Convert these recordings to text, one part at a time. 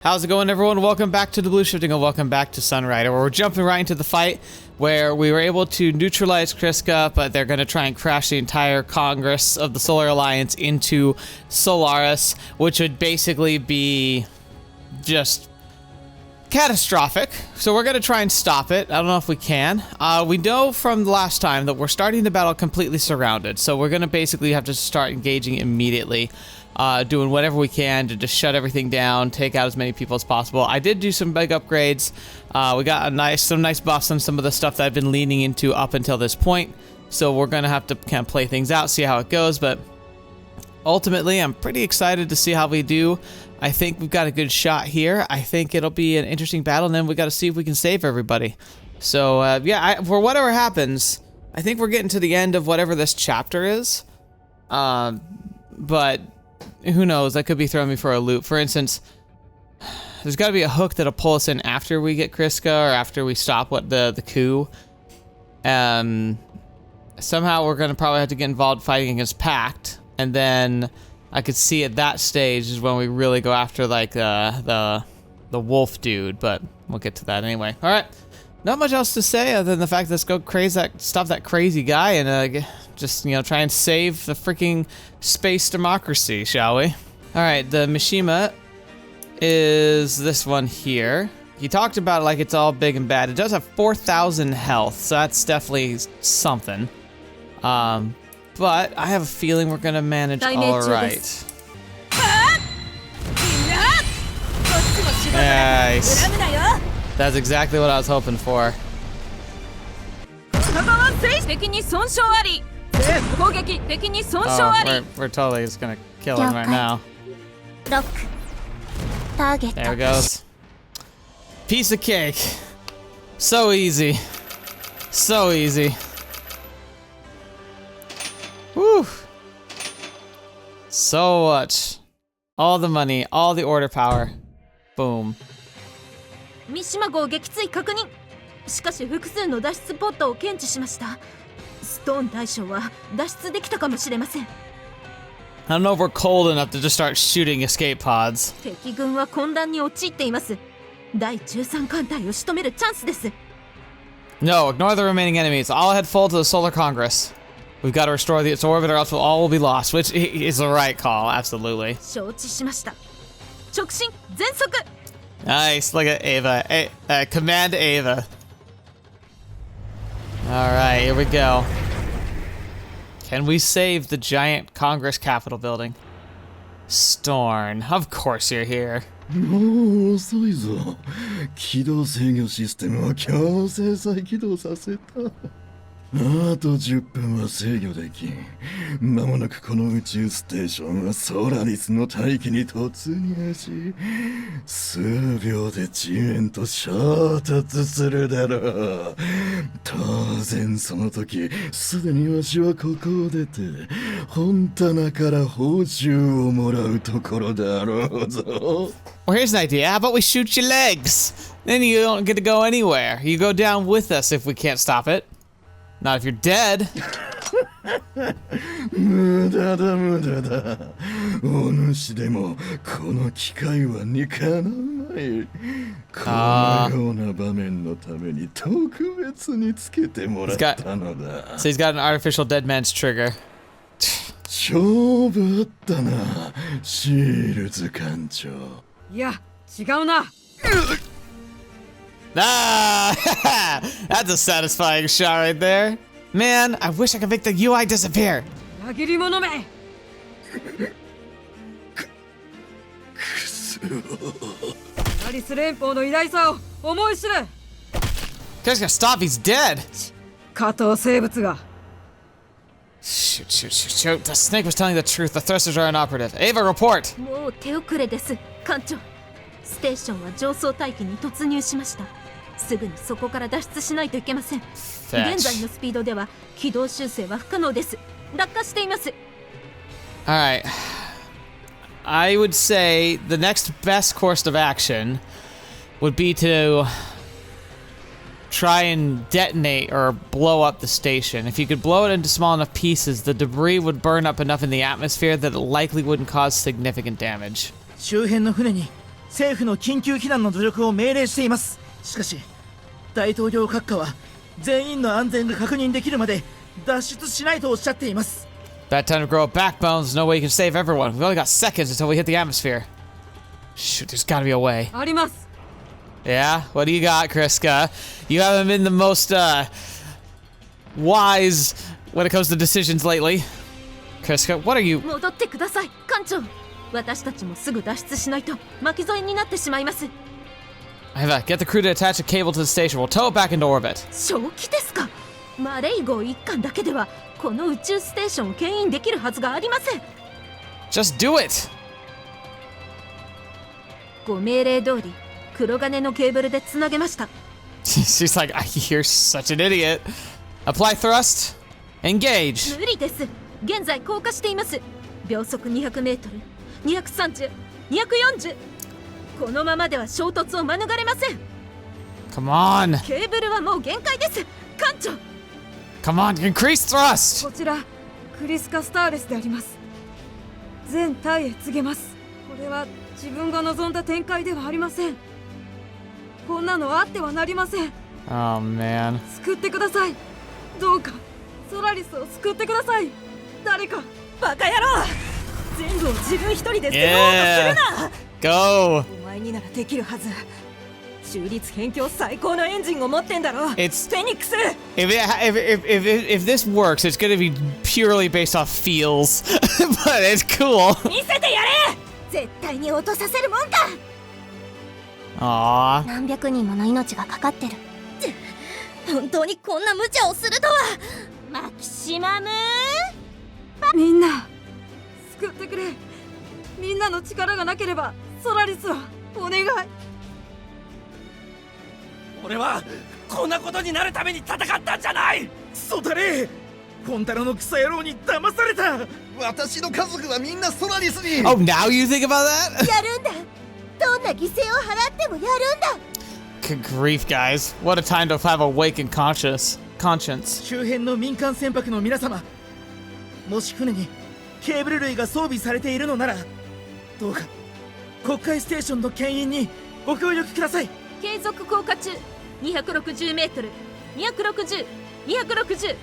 How's it going, everyone? Welcome back to TheBlueShifting and welcome back to Sunrider, where we're jumping right into the fight where we were able to neutralize Kriska, but they're going to try and crash the entire Congress of the Solar Alliance into Solaris, which would basically be just catastrophic. So we're going to try and stop it. I don't know if we can. We know from the last time that we're starting the battle completely surrounded, so we're going to basically have to start engaging immediately. Doing whatever we can to just shut everything down, take out as many people as possible. I did do some big upgrades. We got some nice buffs on some of the stuff that I've been leaning into up until this point. So we're gonna have to kind of play things out, see how it goes. But ultimately, I'm pretty excited to see how we do. I think we've got a good shot here. I think it'll be an interesting battle, and then we got to see if we can save everybody. So yeah, for whatever happens, I think we're getting to the end of whatever this chapter is. But who knows? That could be throwing me for a loop. For instance, there's got to be a hook that'll pull us in after we get Kriska or after we stop the coup. Somehow we're going to probably have to get involved fighting against Pact, and then I could see at that stage is when we really go after like the wolf dude. But we'll get to that anyway. All right, not much else to say other than the fact let's go stop that crazy guy and just, you know, try and save the freaking space democracy, shall we? All right, the Mishima is this one here. He talked about it like it's all big and bad. It does have 4,000 health, so that's definitely something. But I have a feeling we're gonna manage all right. Nice. That's exactly what I was hoping for. Oh, we're totally just gonna kill him right now. There it goes. Piece of cake. So easy. So easy. Whew. So much. All the money, all the order power. Boom. 三島号撃墜確認。しかし複数の脱出ポットを検知しました。ストーン大将は脱出できたかもしれません。I don't know if we're cold enough to just start shooting escape pods. 敵軍は混乱に陥っています。第13艦隊を仕留めるチャンスです。No, ignore the remaining enemies. All head full to the Solar Congress. We've got to restore its orbit or else all will be lost, which is the right call, absolutely. 承知しました。直進全速。Nice, look at Ava. Command Ava. Alright, here we go. Can we save the giant Congress Capitol building? Storn, of course you're here. もう遅いぞ。起動制御システムを強制再起動させた。あと10分は制御できん。間もなくこの宇宙ステーションはソラリスの大気に突入し、数秒で地面と衝突するだろう。当然その時、すでにわしはここを出て、本棚から報酬をもらうところだろうぞ。Well, here's an idea. How about we shoot your legs? Then you don't get to go anywhere. You go down with us if we can't stop it. Not if you're dead. 無駄だ無駄だ。お主でもこの機械はにかなわない。このような場面のために特別につけてもらったのだ。So he's got an artificial dead man's trigger. 勝負あったな、シールズ艦長。いや、違うな。Ah, that's a satisfying shot right there. Man, I wish I could make the UI disappear. 裏切り者め。アリス連邦の偉大さを思い知れ。Guys gotta stop, he's dead. 加藤生物が。Shoot, shoot, shoot, shoot. The snake was telling the truth. The thrusters are inoperative. Ava, report. もう手遅れです、艦長。ステーションは上層大気に突入しました。すぐにそこから脱出しないといけません。現在のスピードでは軌道修正は不可能です。落下しています。Alright. I would say the next best course of action would be to try and detonate or blow up the station. If you could blow it into small enough pieces, the debris would burn up enough in the atmosphere that it likely wouldn't cause significant damage. 周辺の船に政府の緊急避難の努力を命令しています。しかし大統領閣下は全員の安全が確認できるまで脱出しないとおっしゃっています。 Bad time to grow a backbone. There's no way you can save everyone. We've only got seconds until we hit the atmosphere. Shoot, there's gotta be a way. あります。 Yeah? What do you got, Kriska? You haven't been the most, wise when it comes to decisions lately. Kriska, what are you... 戻ってください、艦長。私たちもすぐ脱出しないと巻き添えになってしまいます。Eva, get the crew to attach a cable to the station. We'll tow it back into orbit. 正気ですか？マレイ号一艦だけではこの宇宙ステーションを牽引できるはずがありません。 Just do it! ご命令通り黒金のケーブルでつなげました。 She's like, you're such an idiot. Apply thrust. Engage. 無理です。現在降下しています。秒速200メートル、230、240。このままでは衝突を免れません。 Come on. ケーブルはもう限界です、艦長。 Come on, increase thrust. こちらクリスカ・スターレスであります。全隊へ告げます。これは自分が望んだ展開ではありません。こんなのあってはなりません。 Oh, man. 救ってください。どうかソラリスを救ってください。誰か。バカ野郎、全部を自分一人で背負おうとするな。 Go. お前にならできるはず。中立辺境最高のエンジンを持ってんだろ。 It's フェニックス。 if this works, it's gonna be purely based off feels, but it's cool. 見せてやれ。絶対に落とさせるもんか。 Aww. 何百人もの命がかかってる。本当にこんな無茶をするとは。マキシマム。みんな救ってくれ。みんなの力がなければソラリスはお願い。俺はこんなことになるために戦ったんじゃない。クソだれ、コンタロのクソ野郎に騙された。私の家族はみんなソラリスに。 Oh, now you think about that? やるんだ。どんな犠牲を払ってもやるんだ。 Good grief, guys. What a time to have awakened conscience. 周辺の民間船舶の皆様、もし船にケーブル類が装備されているのなら、どうか国会ステーションの牽引にご協力ください。継続降下中。260メートル、260、260、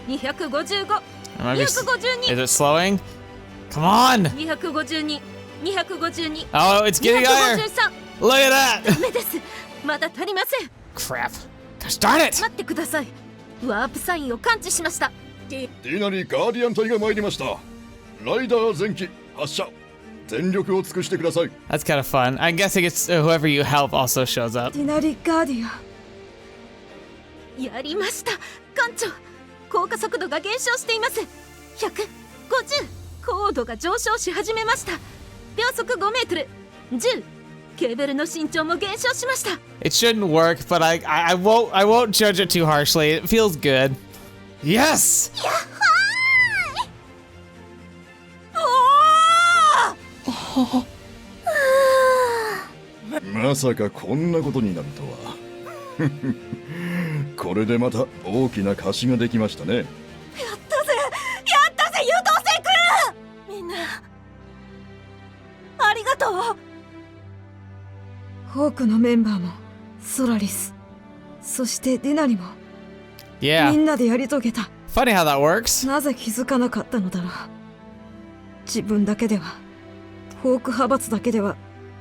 255、252。 Is it slowing? Come on! 252、252。Oh, it's getting higher. 253。 Look at that! ダメです。まだ足りません。 Crap. Gosh darn it! 待ってください。ワープサインを感知しました。ディナリガーディアン隊が参りました。ライダー前期発射。全力を尽くしてください。 That's kind of fun. I'm guessing it's whoever you help also shows up. ディナリガーディアン。やりました、艦長。降下速度が減少しています。150。高度が上昇し始めました。秒速5メートル、10。ケーブルの身長も減少しました。 It shouldn't work, but I won't judge it too harshly. It feels good. Yes! やっはまさかこんなことになるとは。これでまた大きな貸しができましたね。やったぜ優等生くん。みんなありがとう。ホークのメンバーもソラリス、そしてディナリも Yeah. みんなでやり遂げた。 Funny how that works. なぜ気づかなかったのだろう。自分だけでは、ホーク派閥だけでは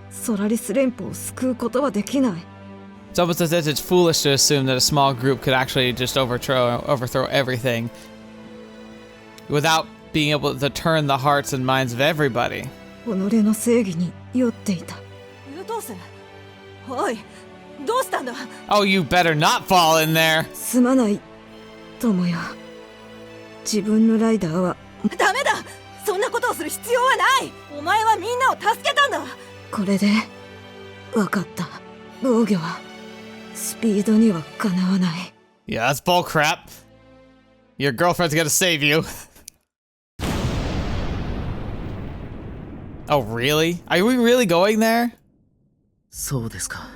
ソラリス連邦を救うことはできない。 It's almost as if it's foolish to assume that a small group could actually just overthrow everything without being able to turn the hearts and minds of everybody. 己の正義に酔っていた。優等生、おい、どうしたんだ。 Oh, you better not fall in there. すまない友よ。自分のライダーはダメだ、そんなことをする必要はない。お前はみんなを助けたんだ。これで分かった。防御はスピードにはかなわない。 Yeah, that's bullcrap. Your girlfriend's gonna save you. Oh, really? Are we really going there? そうですか。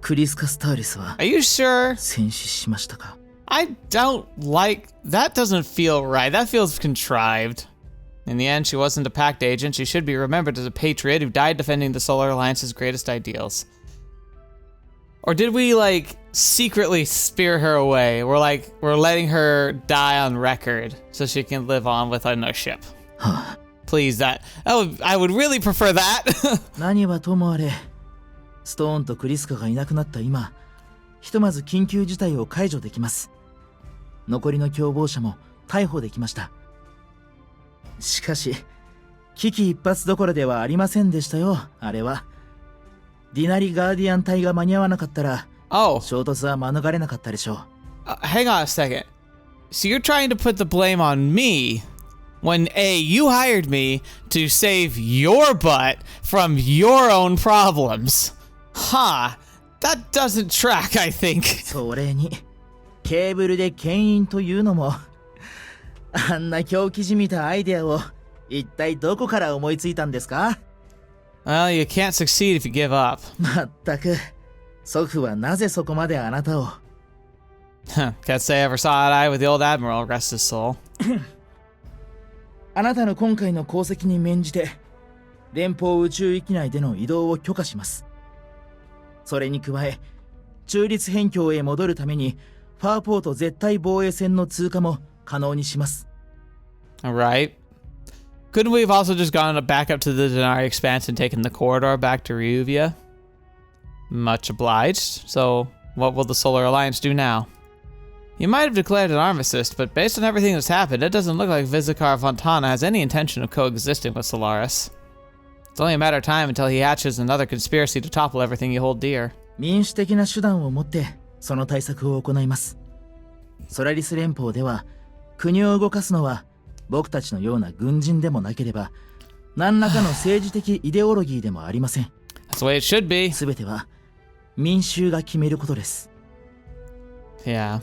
クリスカ・スターリスは Are you sure? 戦死しましたか。 I don't like... That doesn't feel right. That feels contrived. In the end, she wasn't a pact agent. She should be remembered as a patriot who died defending the Solar Alliance's greatest ideals. Or did we, like, secretly spear her away? We're letting her die on record so she can live on with on a ship. Please, I would really prefer that. 何はともあれ、ストーンとクリスカがいなくなった今、ひとまず緊急事態を解除できます。残りの共謀者も逮捕できました。しかし、危機一髪どころではありませんでしたよ、あれは。ディナリガーディアン隊が間に合わなかったら、衝突は免れなかったでしょう。Hang on a second. So you're trying to put the blame on me when you hired me to save your butt from your own problems. Huh. That doesn't track, I think. それに、ケーブルで牽引というのも、あんな狂気じみたアイデアを一体どこから思いついたんですか？ Well, you can't succeed if you give up. まったく、祖父はなぜそこまであなたを。Can't say I ever saw eye with the old admiral, rest his soul. あなたの今回の功績に免じて、連邦宇宙域内での移動を許可します。それに加え、中立辺境へ戻るために、ファーポート絶対防衛線の通過も可能にします。Alright. Couldn't we have also just gone back up to the Denari Expanse and taken the corridor back to Ryuvia? Much obliged. So, what will the Solar Alliance do now? You might have declared an armistice, but based on everything that's happened, it doesn't look like Vizikar Fontana has any intention of coexisting with Solaris. It's only a matter of time until he hatches another conspiracy to topple everything you hold dear. 民主的な手段を持ってその対策を行います。ソラリス連邦では国を動かすのは僕たちのような軍人でもなければ何らかの政治的イデオロギーでもありません。That's the way it should be. すべては民衆が決めることです。Yeah.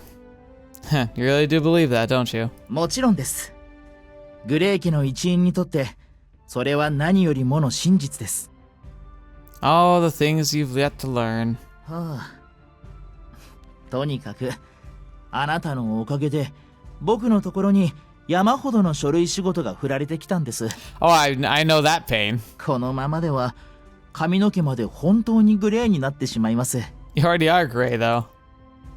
You really do believe that, don't you? もちろんです。グレー家の一員にとってそれは何よりもの真実です。All the things you've yet to learn. とにかくあなたのおかげで僕のところに山ほどの書類仕事が振られてきたんです。Oh, I know that pain. このままでは髪の毛まで本当にグレーになってしまいます。You already are gray, though.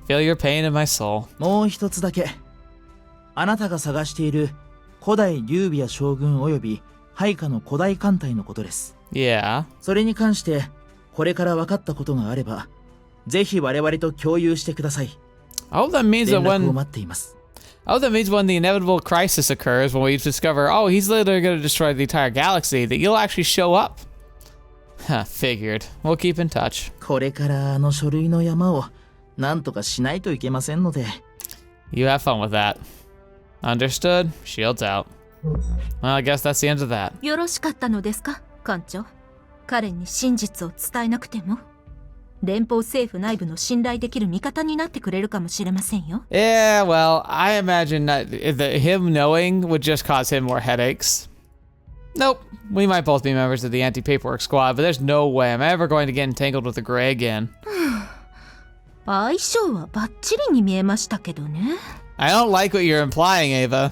Feel your pain in my soul. もう一つだけ。あなたが探している古代リュービア将軍及び配下の古代艦隊のことです。Yeah. それに関してこれから分かったことがあればぜひ我々と共有してください。Oh, that means that 連絡を when 待っています。Oh, that means when the inevitable crisis occurs, when we discover, oh, he's literally going to destroy the entire galaxy, that you'll actually show up. Huh, figured. We'll keep in touch. これからあの書類の山をなんとかしないといけませんので。You have fun with that. Understood. Shields out. Well, I guess that's the end of that. よろしかったのですか、艦長。彼に真実を伝えなくても連邦政府内部の信頼できる味方になってくれるかもしれませんよ。Yeah, well, I imagine that him knowing would just cause him more headaches. Nope, we might both be members of the anti-paperwork squad, but there's no way I'm ever going to get entangled with the Gray again. 相性はバッチリに見えましたけどね。I don't like what you're implying, Ava.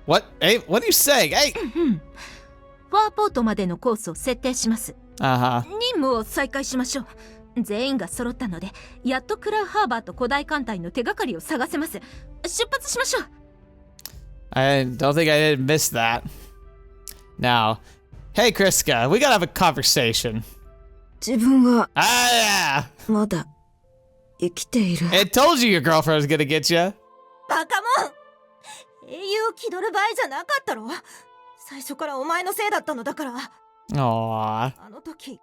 What? Hey, what are you saying? Hey! ファーポートまでのコースを設定します。Uh-huh. 任務を再開しましょう。全員が揃ったので、やっとクラウハーバーと古代艦隊の手がかりを探せます。出発しましょう。I don't think I did miss that. Now, hey Kriska, we gotta have a conversation. 自分は Ah, まだ生きている。yeah! It told you your girlfriend was gonna get you. バカモン、英雄を気取る場合じゃなかったろ。最初からお前のせいだったのだから。Aww. あの時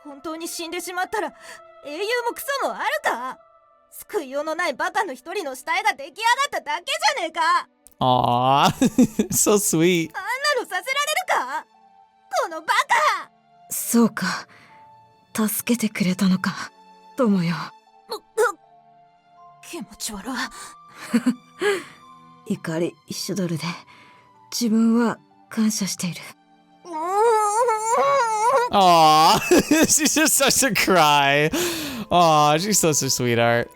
本当に死んでしまったら英雄もクソもあるか。救いようのないバカの一人の死体が出来上がっただけじゃねえか。Aww. So sweet. あんなのさせられるか、このバカ。そうか、助けてくれたのか、友よ。気持ち悪い。怒り一ドルで自分は感謝している。Aww. She's just such a cry. Aww, she's such a sweetheart.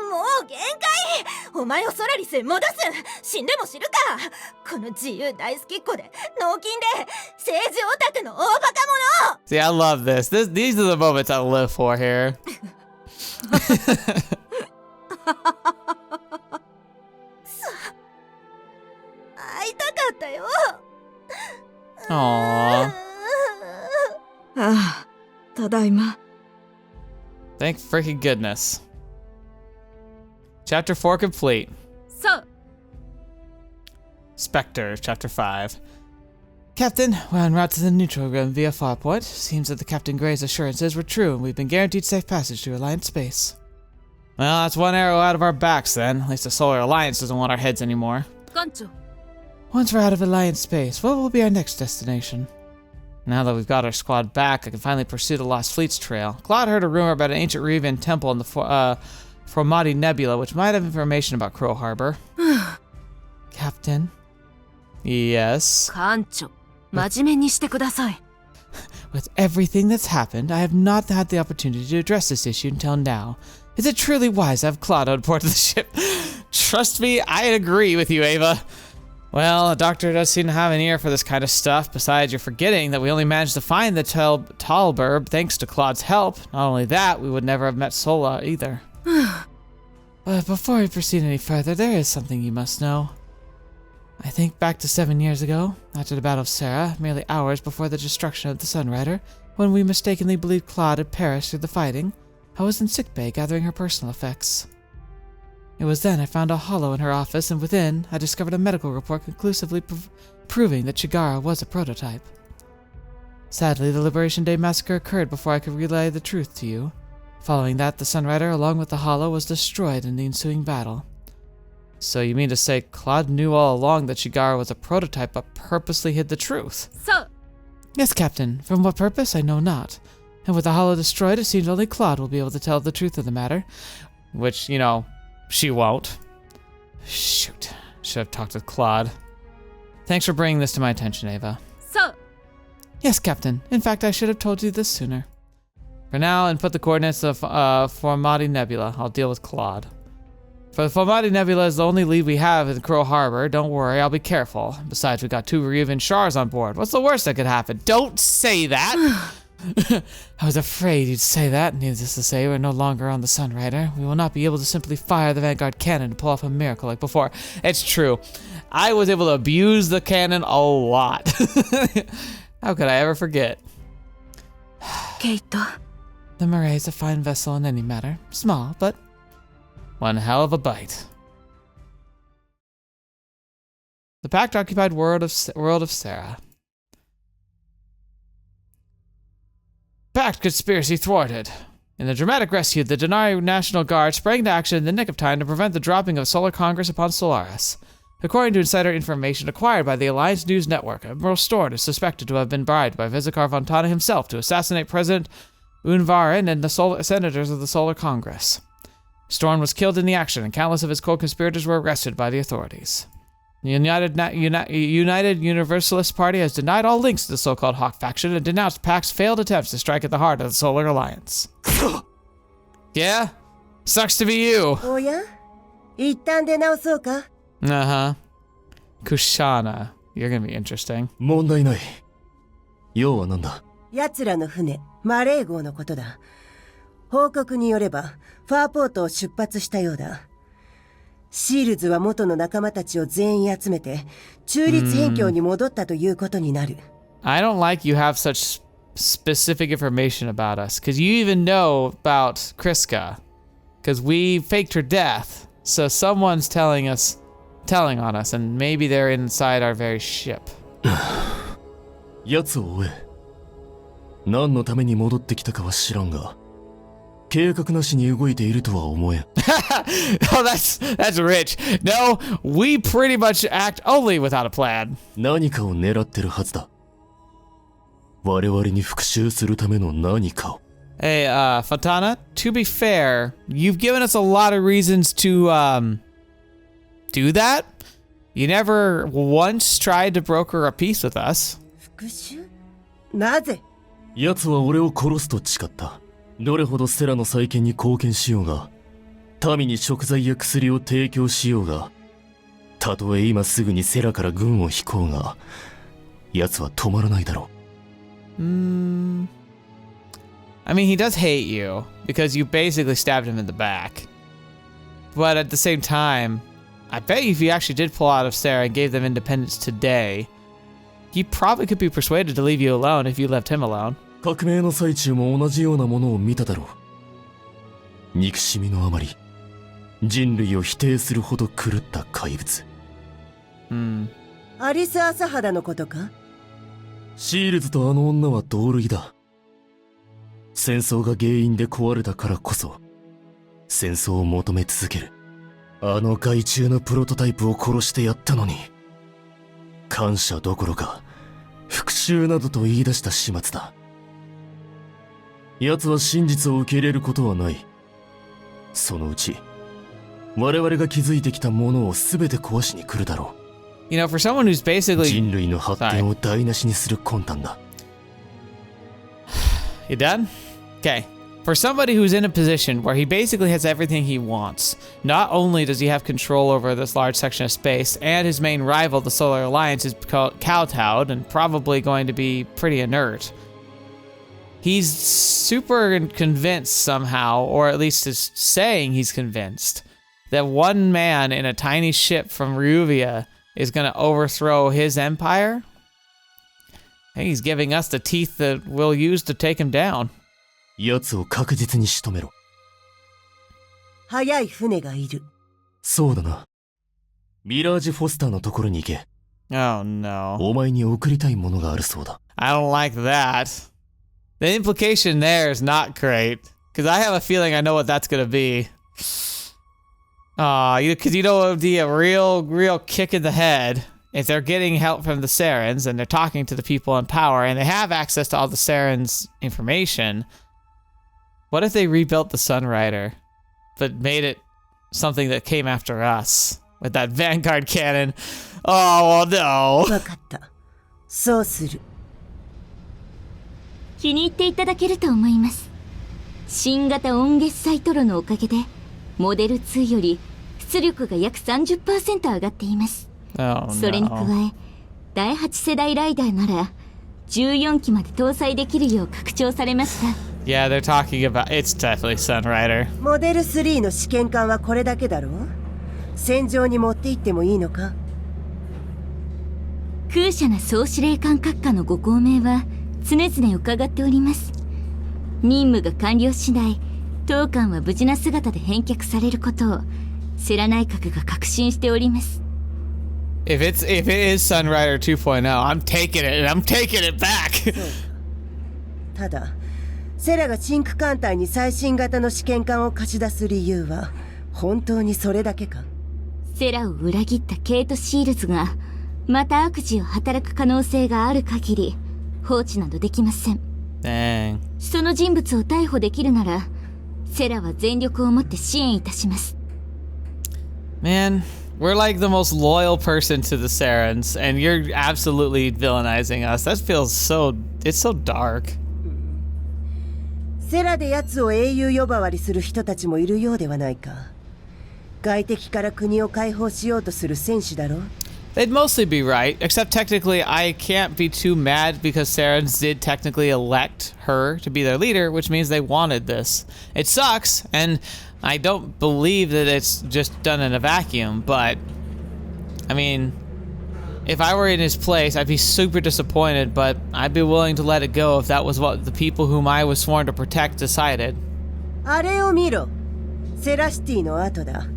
もう限界。お前をソラリスへ戻す。死んでも知るか。この自由大好きっ子で脳筋で政治オタクの大バカ者。 See, I love this. These are the moments I live for here. 会いたかったよ。 Aww. ああ、ただいま。 Thank freaking goodness. Chapter 4 complete. さあ Spectre, Chapter 5. Captain, we're en route to the neutral rim via Farpoint. Seems that the Captain Gray's assurances were true, and we've been guaranteed safe passage to Alliance space. Well, that's one arrow out of our backs then. At least the Solar Alliance doesn't want our heads anymore. 艦長 Once we're out of Alliance space, what will be our next destination? Now that we've got our squad back, I can finally pursue the Lost Fleet's trail. Claude heard a rumor about an ancient Revan temple in the Formati Nebula, which might have information about Crow Harbor. Captain? Yes? 艦長真面目にしてください With everything that's happened, I have not had the opportunity to address this issue until now. Is it truly wise to have Claude on board the ship? Trust me, I agree with you, Ava. Well, the doctor does seem to have an ear for this kind of stuff. Besides, you're forgetting that we only managed to find the Talburb thanks to Claude's help. Not only that, we would never have met Sola either. But before we proceed any further, there is something you must know. I think back to 7 years ago, after the Battle of Serra, merely hours before the destruction of the Sunrider, when we mistakenly believed Claude had perished through the fighting, I was in sickbay gathering her personal effects. It was then I found a hollow in her office, and within, I discovered a medical report conclusively proving that Chigara was a prototype. Sadly, the Liberation Day Massacre occurred before I could relay the truth to you. Following that, the Sunrider, along with the hollow, was destroyed in the ensuing battle. So you mean to say Claude knew all along that Chigara was a prototype but purposely hid the truth? さあ Yes, Captain. From what purpose, I know not. And with the hollow destroyed, it seems only Claude will be able to tell the truth of the matter. Which, you know, she won't. Shoot. Should have talked with Claude. Thanks for bringing this to my attention, Ava. さあ Yes, Captain. In fact, I should have told you this sooner. For now, input the coordinates of Formati Nebula. I'll deal with Claude. For the Formati Nebula is the only lead we have in Crow Harbor. Don't worry, I'll be careful. Besides, we got 2 Revan Shars on board. What's the worst that could happen? Don't say that! I was afraid you'd say that. Needless to say, we're no longer on the Sunrider. We will not be able to simply fire the Vanguard cannon to pull off a miracle like before. It's true. I was able to abuse the cannon a lot. How could I ever forget? ケイト The Maray is a fine vessel in any matter. Small, but one hell of a bite. The Pact-occupied world of Serra. Pact conspiracy thwarted. In the dramatic rescue, the Denari National Guard sprang to action in the nick of time to prevent the dropping of Solar Congress upon Solaris. According to insider information acquired by the Alliance News Network, Admiral Storn is suspected to have been bribed by Vizikar Fontana himself to assassinate President Unvarin and the senators of the Solar Congress. Storn was killed in the action, and countless of his co-conspirators were arrested by the authorities. The United Universalist Party has denied all links to the so-called Hawk faction and denounced Pact's failed attempts to strike at the heart of the Solar Alliance. Yeah? Sucks to be you. おや一旦出直そうか Uh-huh. Kushana. You're gonna be interesting. 問題ない。要はなんだ。奴らの船マレー号のことだ。報告によればファーポートを出発したようだ。シールズは元の仲間たちを全員集めて中立辺境に戻ったということになる。I don't like you have such specific information about us, because you even know about Kriska, because we faked her death. So someone's telling on us, and maybe they're inside our very ship. 奴を追え。何のために戻ってきたかは知らんが、計画なしに動いているとは思えん。Oh, that's rich. No, we pretty much act only without a plan. 何かを狙ってるはずだ。我々に復讐するための何かを。Hey, Fontana, to be fair, you've given us a lot of reasons to, do that. You never once tried to broker a peace with us. 復讐なぜ奴は俺を殺すと誓った。どれほどセラの再建に貢献しようが、民に食材や薬を提供しようが、たとえ今すぐにセラから軍を引こうが、奴は止まらないだろう。I mean, he does hate you because you basically stabbed him in the back. But at the same time, I bet you if you actually did pull out of Sarah and gave them independence today, he probably could be persuaded to leave you alone if you left him alone. 革命の最中も同じようなものを見ただろう。憎しみのあまり、人類を否定するほど狂った怪物。アリス朝肌のことか？シールズとあの女は同類だ。戦争が原因で壊れたからこそ、戦争を求め続ける。あの害虫のプロトタイプを殺してやったのに、感謝どころか、復讐などと言い出した始末だ。奴は真実を受け入れることはない。そのうち、我々が築いてきたものを全て壊しに来るだろう。You know, for someone who's basically... 人類の発展を台無しにする魂胆だ。You done? Okay. For somebody who's in a position where he basically has everything he wants, not only does he have control over this large section of space, and his main rival, the Solar Alliance, is kowtowed and probably going to be pretty inert. He's super convinced somehow, or at least is saying he's convinced, that one man in a tiny ship from Ryuvia is going to overthrow his empire. I think he's giving us the teeth that we'll use to take him down. 奴を確実に仕留めろ。速い船がいる。そうだな。ミラージュ・フォスターのところに行け。Oh no. お前に送りたいものがあるそうだ。I don't like that. The implication there is not great. Because I have a feeling I know what that's going to be. Because you know it would be a real kick in the head if they're getting help from the Sarens and they're talking to the people in power and they have access to all the Sarens' information. What if they rebuilt the Sunrider, but made it something that came after us with that Vanguard cannon? Oh no! わかった。そうする。気に入っていただけると思います。新型温月サイトロのおかげでモデル2より出力が約 30% 上がっています。Oh, no. それに加え第8世代ライダーなら14機まで搭載できるよう拡張されました。Yeah, they're talking about it's definitely Sunrider. モデル3の試験管はこれだけだろう？戦場に持って行ってもいいのか？空車な総司令官閣下のご高名は常々伺っております。任務が完了次第、当館は無事な姿で返却されることをセラ内閣が確信しております。If it is Sunrider 2.0, I'm taking it and I'm taking it back. ただ、セラが真空艦隊に最新型の試験管を貸し出す理由は本当にそれだけか？セラを裏切ったケイト・シールズがまた悪事を働く可能性がある限り放置などできません。Dang. その人物を逮捕できるならセラは全力をもって支援いたします。Man, we're like the most loyal person to the Sarens, and you're absolutely villainizing us. That feels it's so dark. セラで奴を英雄呼ばわりする人たちもいるようではないか。外敵から国を解放しようとする戦士だろう。They'd mostly be right, except technically I can't be too mad because Sarens did technically elect her to be their leader, which means they wanted this. It sucks, and I don't believe that it's just done in a vacuum, but I mean, if I were in his place, I'd be super disappointed, but I'd be willing to let it go if that was what the people whom I was sworn to protect decided. あれを見ろ。セラシティの後だ。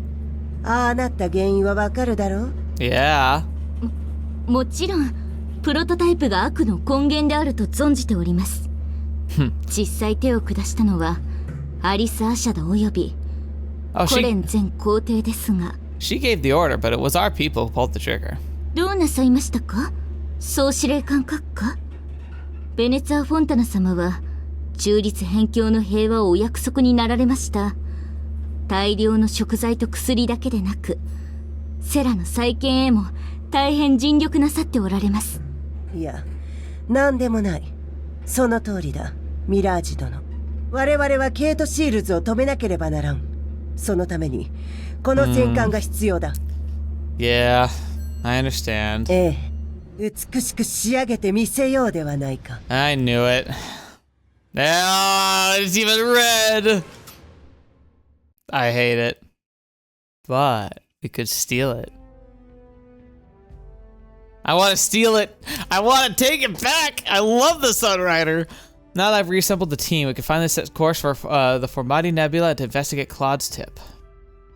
ああなった原因はわかるだろう？ Yeah. もちろんプロトタイプが悪の根源であると存じております。実際手を下したのはアリス・アシャダおよびコレン前皇帝ですが。She gave the order, but it was our people who pulled the trigger. どうなさいましたか、総司令官閣下？ベネツァ・フォンタナ様は中立辺境の平和をお約束になられました。大量の食材と薬だけでなくセラの再建へも大変尽力なさっておられます。いや、なんでもない。その通りだ、ミラージュ殿。我々はケイト・シールズを止めなければならん。そのためにこの戦艦が必要だ。Yeah, I understand. ええ、美しく仕上げてみせようではないか。I knew it. Oh, it's even red. I hate it. But we could steal it. I want to steal it. I want to take it back. I love the Sunrider. Now that I've reassembled the team, we can finally set course for the Formati Nebula to investigate Claude's tip.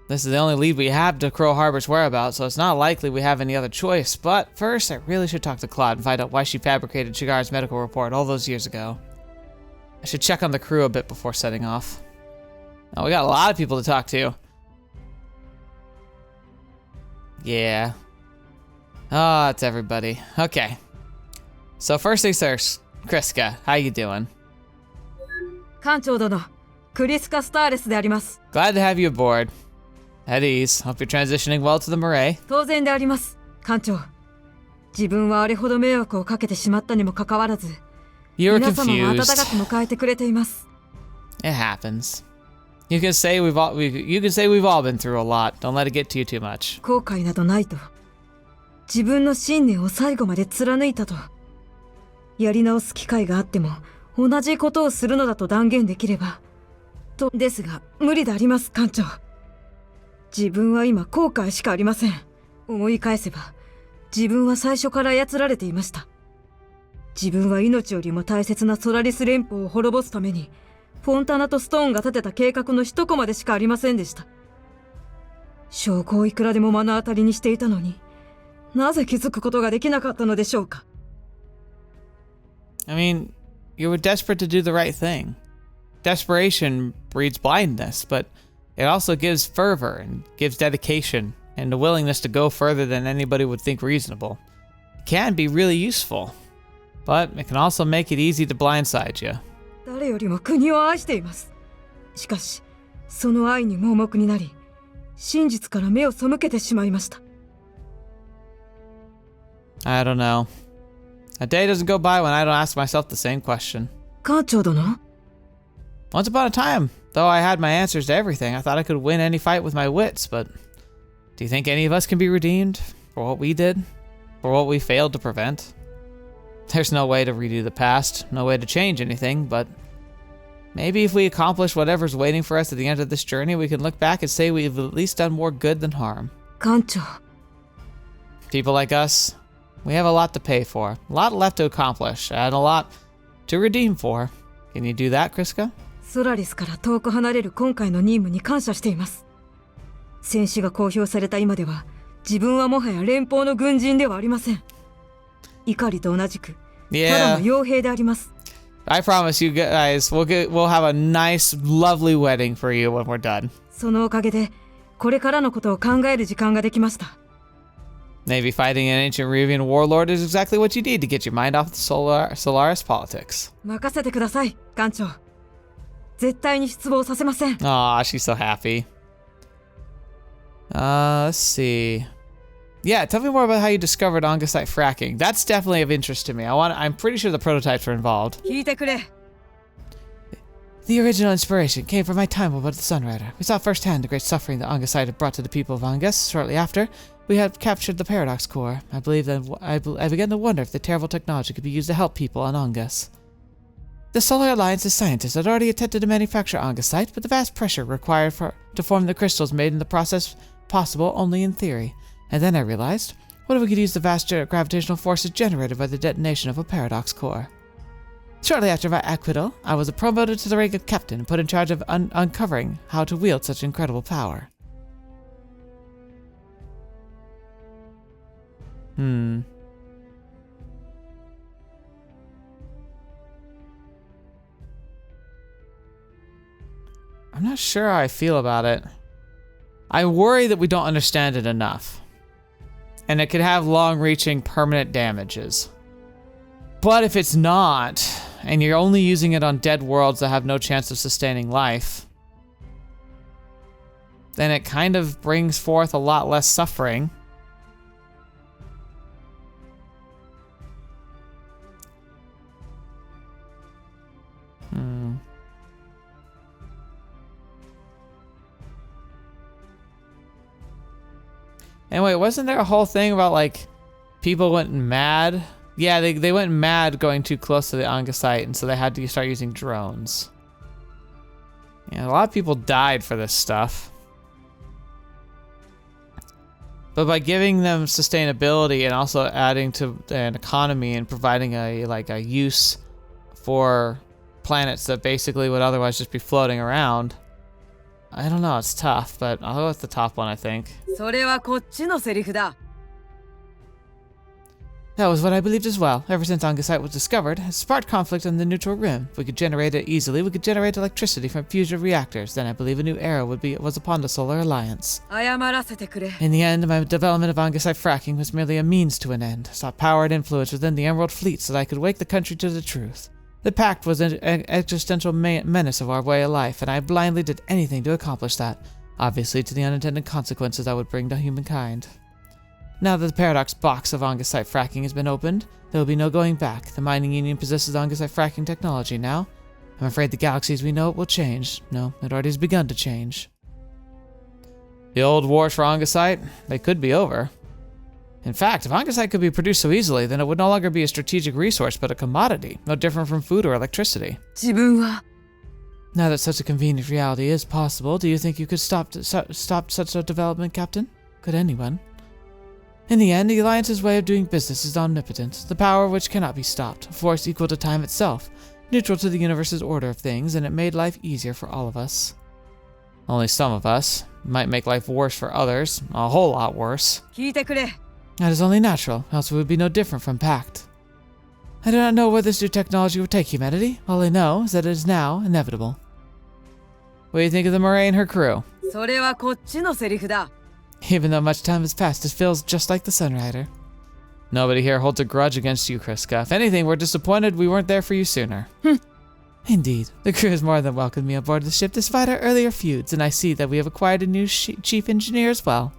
This is the only lead we have to Crow Harbor's whereabouts, so it's not likely we have any other choice. But first, I really should talk to Claude and find out why she fabricated Chigara's medical report all those years ago. I should check on the crew a bit before setting off. Oh, we got a lot of people to talk to. Yeah. Oh, it's everybody. Okay. So first things first, Kriska, how you doing? 艦長殿、クリスカ・スターレスであります。 Glad to have you aboard. At ease. Hope you're transitioning well to the Maray. 当然であります、艦長。自分はあれほど迷惑をかけてしまったにもかかわらず、 You were 皆様は温か confused. く迎えてくれています。 It happens. You can say we've all been through a lot. Don't let it get to you too much. 後悔などないと。自分の信念を最後まで貫いたと。やり直す機会があっても同じことをするのだと断言できればと。ですが無理であります、艦長。自分は今後悔しかありません。思い返せば自分は最初から操られていました。自分は命よりも大切なソラリス連邦を滅ぼすためにフォンタナとストーンが立てた計画の一コマでしかありませんでした。証拠をいくらでも目の当たりにしていたのに、なぜ気づくことができなかったのでしょうか。I mean, you were desperate to do the right thing. Desperation breeds blindness, but it also gives fervor and gives dedication and the willingness to go further than anybody would think reasonable. It can be really useful, but it can also make it easy to blindside you. 誰よりも国を愛しています。しかし、その愛に盲目になり、真実から目を背けてしまいました。I don't know. A day doesn't go by when I don't ask myself the same question. 艦長殿、 Once upon a time, though I had my answers to everything, I thought I could win any fight with my wits, but do you think any of us can be redeemed for what we did? For what we failed to prevent? There's no way to redo the past, no way to change anything, but maybe if we accomplish whatever's waiting for us at the end of this journey, we can look back and say we've at least done more good than harm. 艦長、 People like us, we have a lot to pay for, a lot left to accomplish, and a lot to redeem for. Can you do that, Kriska? ソラリスから遠く離れる今回の任務に感謝しています。戦死が公表された今では、自分はもはや連邦の軍人ではありません。怒りと同じく、ただの傭兵であります。I promise you guys, we'll have a nice, lovely wedding for you when we're done. そのおかげで、これからのことを考える時間ができました。Maybe fighting an ancient Rivian warlord is exactly what you need to get your mind off the Solaris politics. 任せてください、艦長。絶対に失望させません。Aw, she's so happy. Let's see. Yeah, tell me more about how you discovered Ongasite fracking. That's definitely of interest to me. I'm pretty sure the prototypes were involved. 聞いてくれ。 The original inspiration came from my time aboard the Sunrider. We saw firsthand the great suffering that Ongasite had brought to the people of Ongus. Shortly after, we had captured the Paradox Core. I began to wonder if the terrible technology could be used to help people on Ongus. The Solar Alliance's scientists had already attempted to manufacture Ongasite, but the vast pressure required to form the crystals made in the process possible only in theory. And then I realized, what if we could use the vast gravitational forces generated by the detonation of a Paradox Core? Shortly after my acquittal, I was promoted to the rank of captain and put in charge of uncovering how to wield such incredible power. I'm not sure how I feel about it. I worry that we don't understand it enough. And it could have long-reaching permanent damages. But if it's not, and you're only using it on dead worlds that have no chance of sustaining life, then it kind of brings forth a lot less suffering. And wait, wasn't there a whole thing about like people went mad? Yeah, they went mad going too close to the Ongasite, and so they had to start using drones. Yeah, a lot of people died for this stuff. But by giving them sustainability and also adding to an economy and providing a use for planets that basically would otherwise just be floating around, I don't know, it's tough, but I'll go with the top one, I think. それはこっちのセリフだ。 That was what I believed as well. Ever since Ongasite was discovered, it sparked conflict on the neutral rim. If we could generate it easily, we could generate electricity from fusion reactors. Then I believe a new era was upon the Solar Alliance. 謝らせてくれ。 In the end, my development of Ongasite fracking was merely a means to an end. I sought power and influence within the Emerald Fleet so that I could wake the country to the truth. The Pact was an existential menace of our way of life, and I blindly did anything to accomplish that, obviously to the unintended consequences that would bring to humankind. Now that the paradox box of Ongasite fracking has been opened, there will be no going back. The Mining Union possesses Ongasite fracking technology now. I'm afraid the galaxy as we know it will change. No, it already has begun to change. The old wars for Ongasite, they could be over. In fact, if Ongasite could be produced so easily, then it would no longer be a strategic resource but a commodity, no different from food or electricity. 自分は Now that such a convenient reality is possible, do you think you could stop such a development, Captain? Could anyone? In the end, the Alliance's way of doing business is omnipotent, the power which cannot be stopped, a force equal to time itself, neutral to the universe's order of things, and it made life easier for all of us. Only some of us. Might make life worse for others, a whole lot worse. 聞いてくれ。 That is only natural, else we would be no different from Pact. I do not know where this new technology will take humanity. All I know is that it is now inevitable. What do you think of the Maray and her crew? それはこっちのセリフだ。 Even though much time has passed, it feels just like the Sunrider. Nobody here holds a grudge against you, Kriska. If anything, we're disappointed we weren't there for you sooner. Indeed, the crew has more than welcomed me aboard the ship despite our earlier feuds, and I see that we have acquired a new chief engineer as well.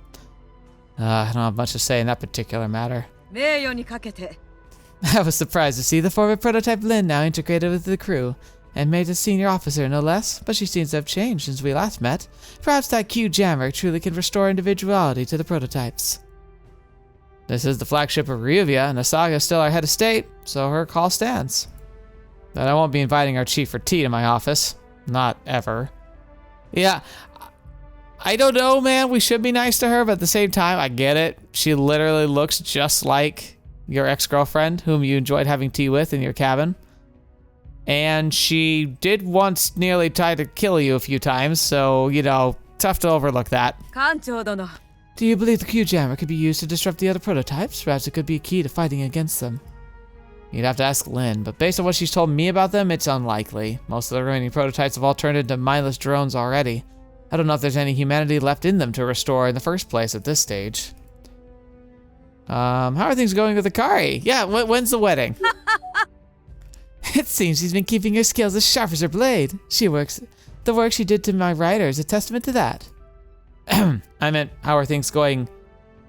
I don't have much to say in that particular matter. 名誉にかけて。 I was surprised to see the former prototype Lynn now integrated with the crew, and made a senior officer no less, but she seems to have changed since we last met. Perhaps that Q-jammer truly can restore individuality to the prototypes. This is the flagship of Ryuvia, and Asaga is still our head of state, so her call stands. But I won't be inviting our chief for tea to my office. Not ever. Yeah, I don't know, man. We should be nice to her, but at the same time, I get it. She literally looks just like your ex-girlfriend, whom you enjoyed having tea with in your cabin. And she did once nearly try to kill you a few times, so, you know, tough to overlook that. 艦長殿。 Do you believe the Q-jammer could be used to disrupt the other prototypes? Perhaps it could be a key to fighting against them. You'd have to ask Lynn, but based on what she's told me about them, it's unlikely. Most of the remaining prototypes have all turned into mindless drones already. I don't know if there's any humanity left in them to restore in the first place at this stage. How are things going with Akari? Yeah, when's the wedding? It seems she's been keeping her skills as sharp as her blade. The work she did to my rider is a testament to that. I meant, how are things going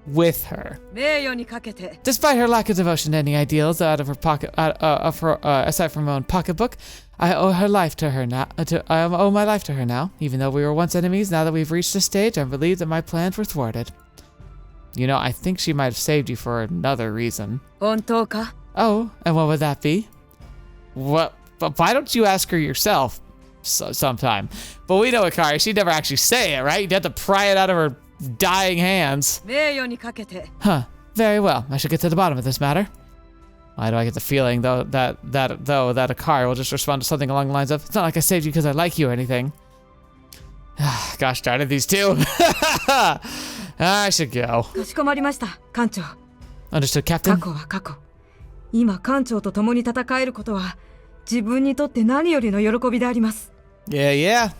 with her? 名誉にかけて。 Despite her lack of devotion to any ideals out of her pocket, aside from her own pocketbook, I owe her life to her now. I owe my life to her now. Even though we were once enemies, now that we've reached this stage, I'm relieved that my plans were thwarted. You know, I think she might have saved you for another reason. 本当か? Oh, and what would that be? What? But why don't you ask her yourself sometime? But we know Akari, she'd never actually say it, right? You'd have to pry it out of her dying hands. 名誉にかけて。 Huh. Very well. I should get to the bottom of this matter. Why do I get the feeling, though, that Akari will just respond to something along the lines of, it's not like I saved you because I like you or anything. Gosh darn it, these two. I should go. かしこまりました、艦長。 Understood, Captain. 過去は過去。今、艦長と共に戦えることは、自分にとって何よりの喜びであります。 Yeah, yeah.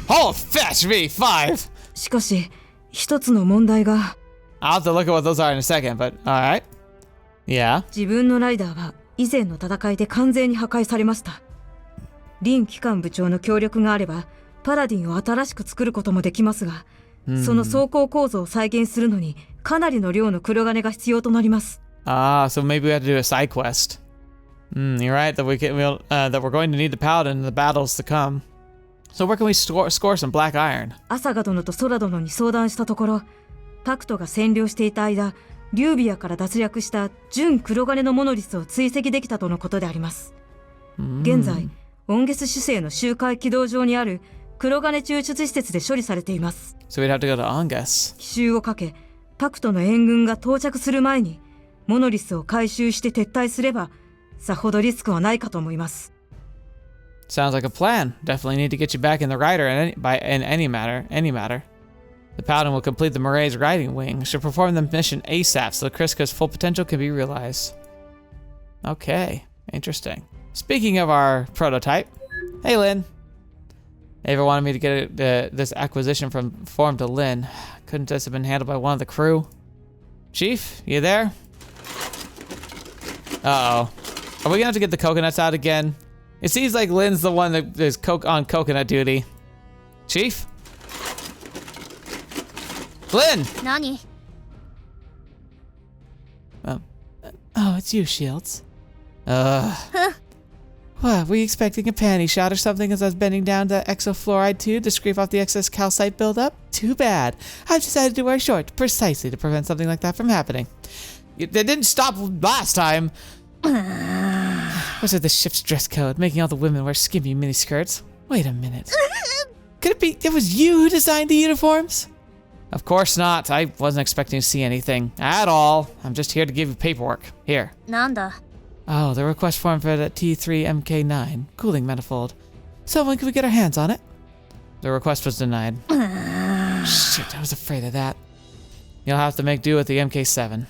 Oh, fetch me 5! しかし、一つの問題が。 I'll have to look at what those are in a second, but alright. Yeah. 自分のライダーは以前の戦いで完全に破壊されました。リン機関部長の協力があれば、パラディンを新しく作ることもできますが、その装甲構造を再現するのにかなりの量の黒金が必要となります。So maybe we have to do a side quest. You're right that that we're going to need the paladin in the battles to come. So where can we score some black iron? 朝霞殿と空殿に相談したところ、タクトが占領していた間、リュービアから脱落した純黒金のモノリスを追跡できたとのことであります。現在、オンゲス主星の周回軌道上にある黒金抽出施設で処理されています。So we'd have to go to Ongus. 奇襲をかけ、タクトの援軍が到着する前に、モノリスを回収して撤退すれば、さほどリスクはないかと思います。Sounds like a plan. Definitely need to get you back in the rider in any matter. The Paladin will complete the Maray's riding wing. Should perform the mission ASAP so Kriska's full potential can be realized. Okay, interesting. Speaking of our prototype, hey Lynn. Ava wanted me to get this acquisition from Form to Lynn. Couldn't this have been handled by one of the crew? Chief, you there? Uh-oh. Are we gonna have to get the coconuts out again? It seems like Lynn's the one that is on coconut duty. Chief? Lynn! Nani? Oh, it's you, Shields. What, were you expecting a panty shot or something as I was bending down the exofluoride tube to scrape off the excess calcite buildup? Too bad. I've decided to wear shorts precisely to prevent something like that from happening. They didn't stop last time. What's with the ship's dress code, making all the women wear skimpy miniskirts? Wait a minute. Could it be it was you who designed the uniforms? Of course not. I wasn't expecting to see anything at all. I'm just here to give you paperwork. Here. Nanda? Oh, the request form for the T3MK9 cooling manifold. So when can we get our hands on it? The request was denied. Shit, I was afraid of that. You'll have to make do with the MK7.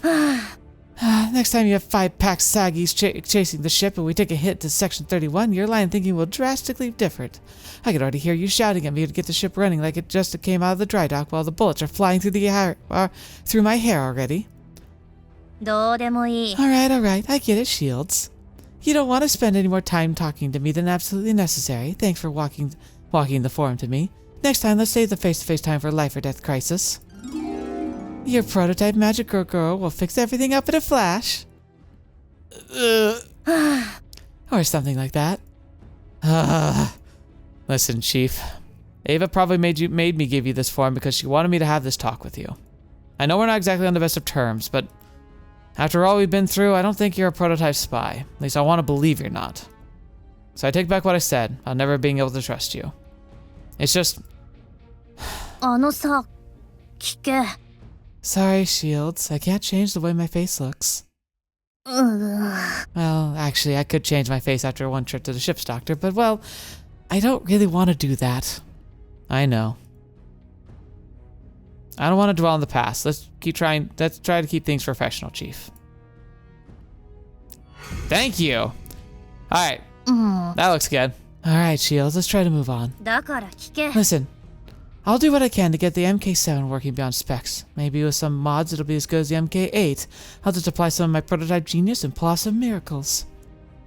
Next time you have 5 saggies chasing the ship and we take a hit to Section 31, your line of thinking will drastically differ. I could already hear you shouting at me to get the ship running like it just came out of the dry dock while the bullets are flying through through my hair already. Alright, I get it, Shields. You don't want to spend any more time talking to me than absolutely necessary. Thanks for walking the forum to me. Next time, let's save the face-to-face time for life or death crisis. Your prototype magic girl will fix everything up in a flash. Or something like that. Listen, Chief. Ava probably made me give you this form because she wanted me to have this talk with you. I know we're not exactly on the best of terms, but after all we've been through, I don't think you're a prototype spy. At least I want to believe you're not. So I take back what I said about never being able to trust you. It's just... Sorry, Shields. I can't change the way my face looks. Well, actually, I could change my face after one trip to the ship's doctor, but, well, I don't really want to do that. I know. I don't want to dwell on the past. Let's try to keep things professional, Chief. Thank you. Alright. That looks good. Alright, Shields, let's try to move on. Listen. I'll do what I can to get the MK7 working beyond specs. Maybe with some mods it'll be as good as the MK8. I'll just apply some of my prototype genius and pull off some miracles.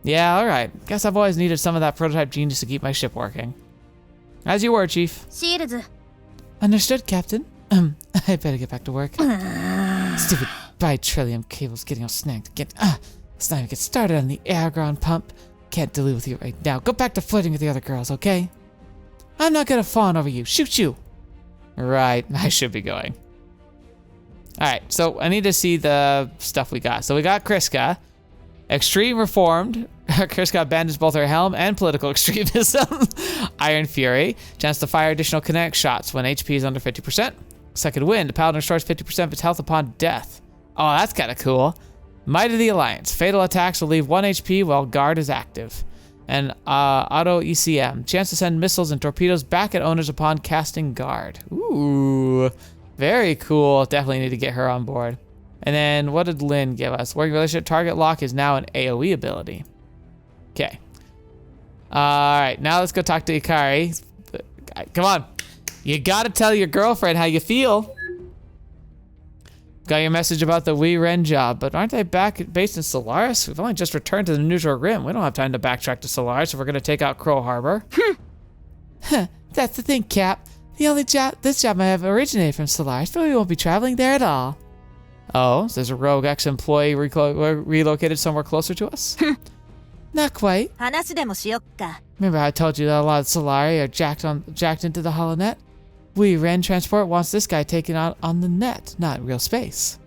Yeah, alright. Guess I've always needed some of that prototype genius to keep my ship working. As you were, Chief. Understood, Captain. I better get back to work. Stupid bi-trillium cables getting all snagged again. Let's not even get started on the air-ground pump. Can't deal with you right now. Go back to flirting with the other girls, okay? I'm not gonna fawn over you. Shoot you. Right, I should be going. Alright, so I need to see the stuff we got. So we got Kriska. Extreme Reformed. Kriska abandons both her helm and political extremism. Iron Fury. Chance to fire additional kinetic shots when HP is under 50%. Second Wind. The Paladin restores 50% of its health upon death. Oh, that's kind of cool. Might of the Alliance. Fatal attacks will leave 1 HP while guard is active. And Auto ECM. Chance to send missiles and torpedoes back at owners upon casting guard. Ooh. Very cool. Definitely need to get her on board. And then what did Lynn give us? Working relationship target lock is now an AoE ability. Okay. Alright, now let's go talk to Ikari. Come on. You gotta tell your girlfriend how you feel. Got your message about the Wee Ren job, but aren't they based in Solaris? We've only just returned to the neutral rim. We don't have time to backtrack to Solaris if we're gonna take out Crow Harbor. That's the thing, Cap. This job might have originated from Solaris, but we won't be traveling there at all. Oh, so there's a rogue ex-employee relocated somewhere closer to us? Not quite. 話でもしよっか。 Remember how I told you that a lot of Solari are jacked into the holonet? We Ren Transport wants this guy taken out on the net, not real space.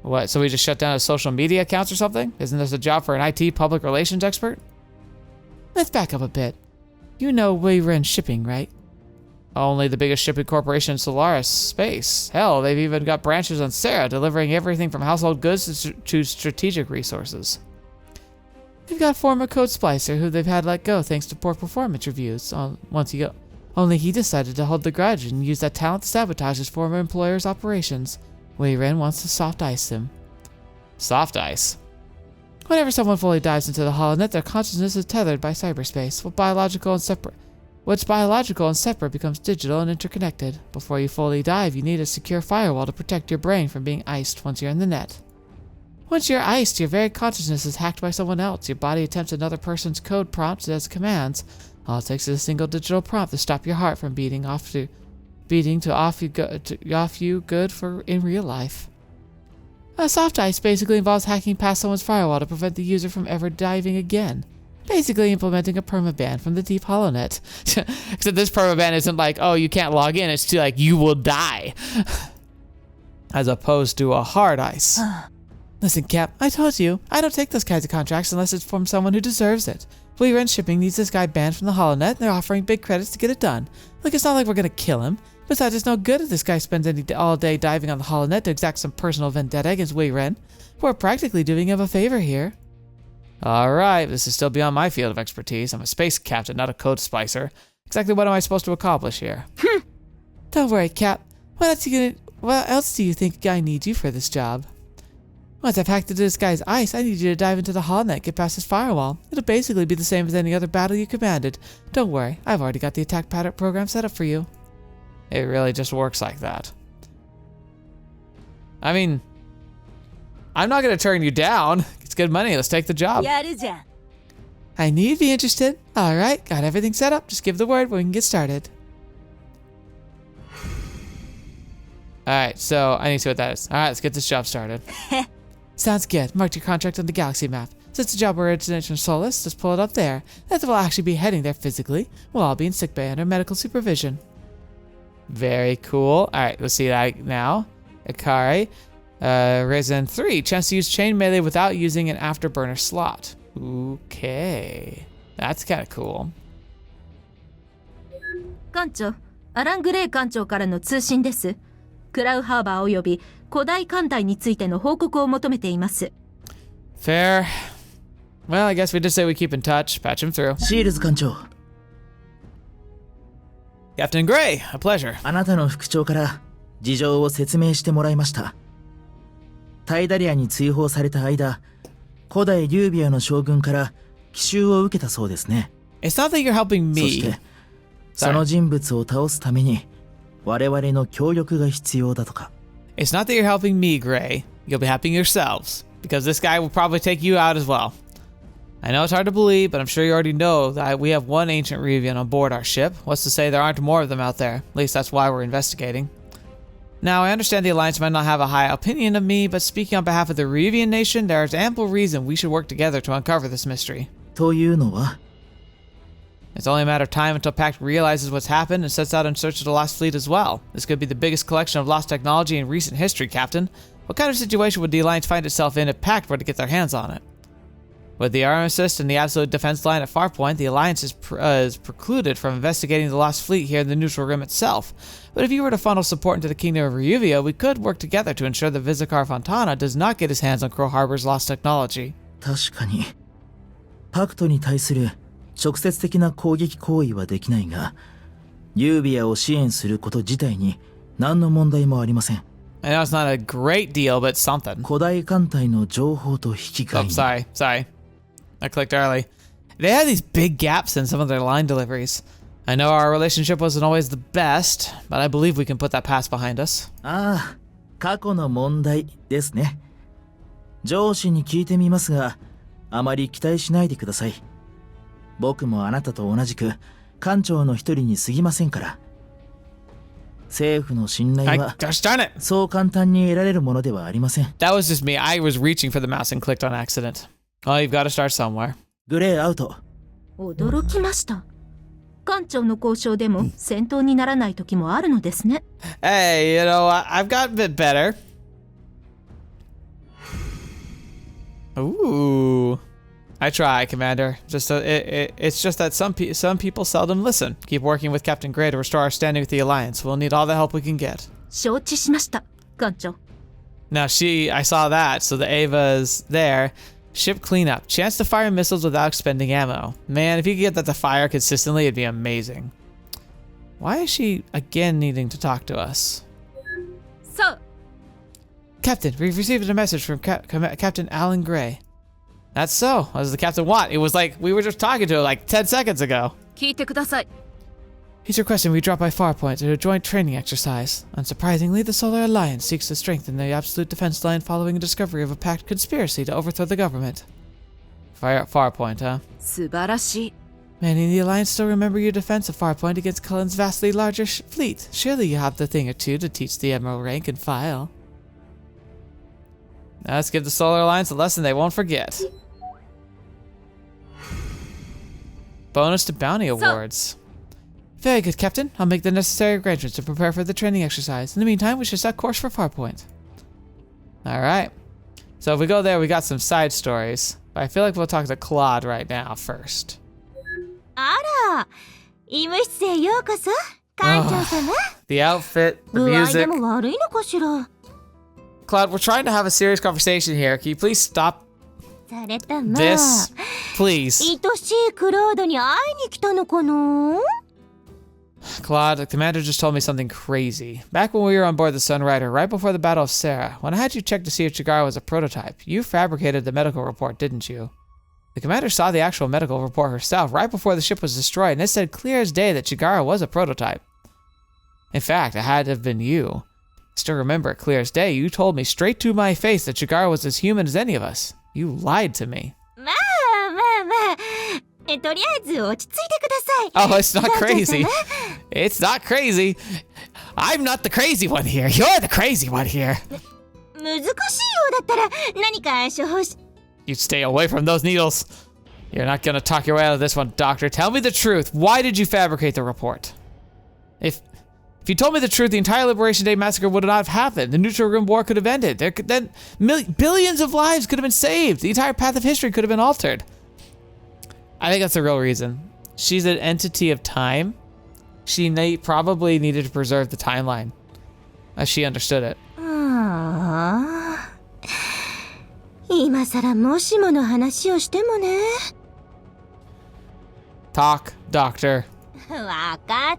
What, so we just shut down his social media accounts or something? Isn't this a job for an IT public relations expert? Let's back up a bit. You know We Ren Shipping, right? Only the biggest shipping corporation in Solaris space. Hell, they've even got branches on Sarah, delivering everything from household goods to strategic resources. They've got former code splicer who they've had let go thanks to poor performance reviews. Only he decided to hold the grudge and use that talent to sabotage his former employer's operations. Wei Ren wants to soft ice him. Soft ice? Whenever someone fully dives into the holonet, their consciousness is tethered by cyberspace. What's biological and separate becomes digital and interconnected. Before you fully dive, you need a secure firewall to protect your brain from being iced once you're in the net. Once you're iced, your very consciousness is hacked by someone else. Your body attempts another person's code prompts as commands. All it takes is a single digital prompt to stop your heart from beating off you good for in real life. A soft ice basically involves hacking past someone's firewall to prevent the user from ever diving again. Basically implementing a permaban from the deep holonet. Except this permaban isn't like, oh, you can't log in. It's like, you will die. As opposed to a hard ice. Listen, Cap, I told you, I don't take those kinds of contracts unless it's from someone who deserves it. We Ren Shipping needs this guy banned from the holonet, and they're offering big credits to get it done. Look, it's not like we're gonna kill him. Besides, it's no good if this guy spends all day diving on the holonet to exact some personal vendetta against Wei Ren. We're practically doing him a favor here. Alright, this is still beyond my field of expertise. I'm a space captain, not a code splicer. Exactly what am I supposed to accomplish here? Don't worry, Cap. What else do you think I need you for this job? Once I've hacked into this guy's ice, I need you to dive into the holonet, get past his firewall. It'll basically be the same as any other battle you commanded. Don't worry, I've already got the attack pattern program set up for you. It really just works like that. I mean, I'm not gonna turn you down. It's good money, let's take the job. やるじゃん。 I knew you'd be interested. Alright, got everything set up. Just give the word when we can get started. Alright, so I need to see what that is. Alright, let's get this job started. Sounds good. Marked your contract on the galaxy map. Since the job originates in Solus, just pull it up there. That's we'll actually be heading there physically. We'll all be in sickbay under medical supervision. Very cool. Alright, let's see that now. Akari. Risen 3. Chance to use chain melee without using an afterburner slot. Okay. That's kind of cool. 艦長、アラン・グレイ艦長からの通信です。クラウハーバーおよび古代艦隊についての報告を求めています。Fair. Well, I guess we just say we keep in touch. Patch him through. シールズ艦長、 Captain Gray, a pleasure. あなたの副長から事情を説明してもらいました。タイダリアに追放された間、古代リュービアの将軍から奇襲を受けたそうですね。 It's not that you're helping そし me. て、その人物を倒すために我々の協力が必要だとか。 It's not that you're helping me, Gray. You'll be helping yourselves. Because this guy will probably take you out as well. I know it's hard to believe, but I'm sure you already know that we have one ancient Revian on board our ship. What's to say there aren't more of them out there? At least that's why we're investigating. Now, I understand the Alliance might not have a high opinion of me, but speaking on behalf of the Revian nation, there is ample reason we should work together to uncover this mystery. というのは、 It's only a matter of time until Pact realizes what's happened and sets out in search of the lost fleet as well. This could be the biggest collection of lost technology in recent history, Captain. What kind of situation would the Alliance find itself in if Pact were to get their hands on it? With the armistice and the absolute defense line at Farpoint, the Alliance is precluded from investigating the lost fleet here in the neutral rim itself. But if you were to funnel support into the Kingdom of Ryuvia, we could work together to ensure that Vizikar Fontana does not get his hands on Crow Harbor's lost technology. 確かにパクトに対する直接的な攻撃行為はできないが、ユービアを支援すること自体に何の問題もありません。 I know it's not a great deal, but something. 古代艦隊の情報と引き換え Oh, に sorry. I clicked early. They had these big gaps in some of their line deliveries. I know our relationship wasn't always the best, but I believe we can put that past behind us. ああ、過去の問題ですね。上司に聞いてみますが、あまり期待しないでください。僕もあなたと同じく艦長の一人に過ぎませんから。政府の信頼は Gosh darn it! そう簡単に得られるものではありません。That was just me. I was reaching for the mouse and clicked on accident. Well, you've got to start somewhere. グレーアウト。驚きました。艦長の交渉でも戦闘にならない時もあるのですね。Hey, you know, I've gotten a bit better. Ooh. I try, Commander. It's just that some people seldom listen. Keep working with Captain Gray to restore our standing with the Alliance. We'll need all the help we can get. 承知しました、艦長。Now I saw that, so the Ava's there. Ship cleanup. Chance to fire missiles without expending ammo. Man, if you could get that to fire consistently, it'd be amazing. Why is she again needing to talk to us? So, Captain, we've received a message from Captain Alan Gray. That's so. What does the captain want? It was like we were just talking to him like 10 seconds ago. 聞いてください。 He's requesting we drop by Farpoint to a joint training exercise. Unsurprisingly, the Solar Alliance seeks to strengthen the absolute defense line following a discovery of a packed conspiracy to overthrow the government. Farpoint, huh? 素晴らしい。 Many in the Alliance still remember your defense of Farpoint against Cullen's vastly larger fleet. Surely you have the thing or two to teach the Admiral rank and file. Now let's give the Solar Alliance a lesson they won't forget. Bonus to bounty awards. Very good, Captain. I'll make the necessary arrangements to prepare for the training exercise. In the meantime, we should set course for Farpoint. Alright. So if we go there, we got some side stories. But I feel like we'll talk to Claude right now first. あら、医務室へようこそ、艦長様。The outfit, the 具合 music. でも悪いのかしら。Claude, we're trying to have a serious conversation here. Can you please stop それとも、 this? Please. 愛しいクロードに会いに来たのかな？ Claude, the commander just told me something crazy. Back when we were on board the Sunrider, right before the Battle of Sarah, when I had you check to see if Chigara was a prototype, you fabricated the medical report, didn't you? The commander saw the actual medical report herself right before the ship was destroyed, and it said clear as day that Chigara was a prototype. In fact, it had to have been you. Still remember it clear as day, you told me straight to my face that Chigara was as human as any of us. You lied to me. まあ。とりあえず落ち着いてください。 Oh, it's not crazy. It's not crazy. I'm not the crazy one here. You're the crazy one here. 難しいようだったら何か処方し。You stay away from those needles. You're not gonna talk your way out of this one, Doctor. Tell me the truth. Why did you fabricate the report? If you told me the truth, the entire Liberation Day Massacre would not have happened. The Neutral Rim War could have ended. Then billions of lives could have been saved. The entire path of history could have been altered. I think that's the real reason. She's an entity of time. She probably needed to preserve the timeline, as she understood it. ああ。今さらもしもの話をしてもね。Talk, Doctor. わかっ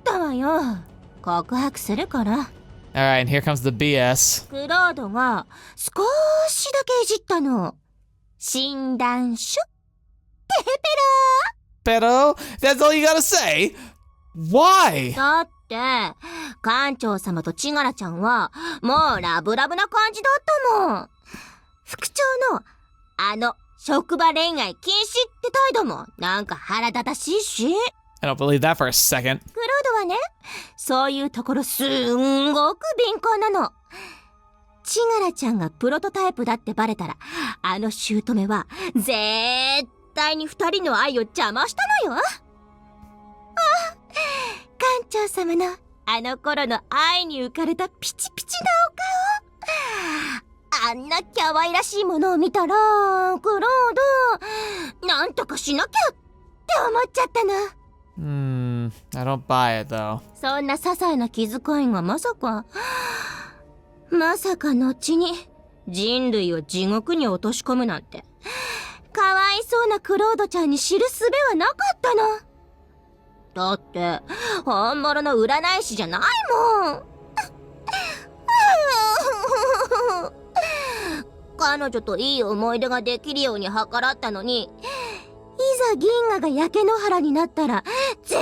たわよ。告白するから。Alright, and here comes the BS. クロードが少しだけいじったの。診断書。Pero? That's all you gotta say? Why? だって、艦長様とチガラちゃんは、もうラブラブな感じだったもん。副長の、職場恋愛禁止って態度も、なんか腹立たしいし。I don't believe that for a second. クロードはね、そういうところすんごく敏感なの。チガラちゃんがプロトタイプだってバレたら、姑は、絶対に二人の愛を邪魔したのよ。艦長様の頃の愛に浮かれたピチピチなお顔。あんな可愛らしいものを見たら、クロード、なんとかしなきゃって思っちゃったの。I don't buy it though. そんな些細な気遣いがまさか後に人類を地獄に落とし込むなんて。かわいそうなクロードちゃんに知る術はなかったの。だって、本物の占い師じゃないもん。彼女といい思い出ができるように計らったのに、いざ銀河が焼け野原になったら、全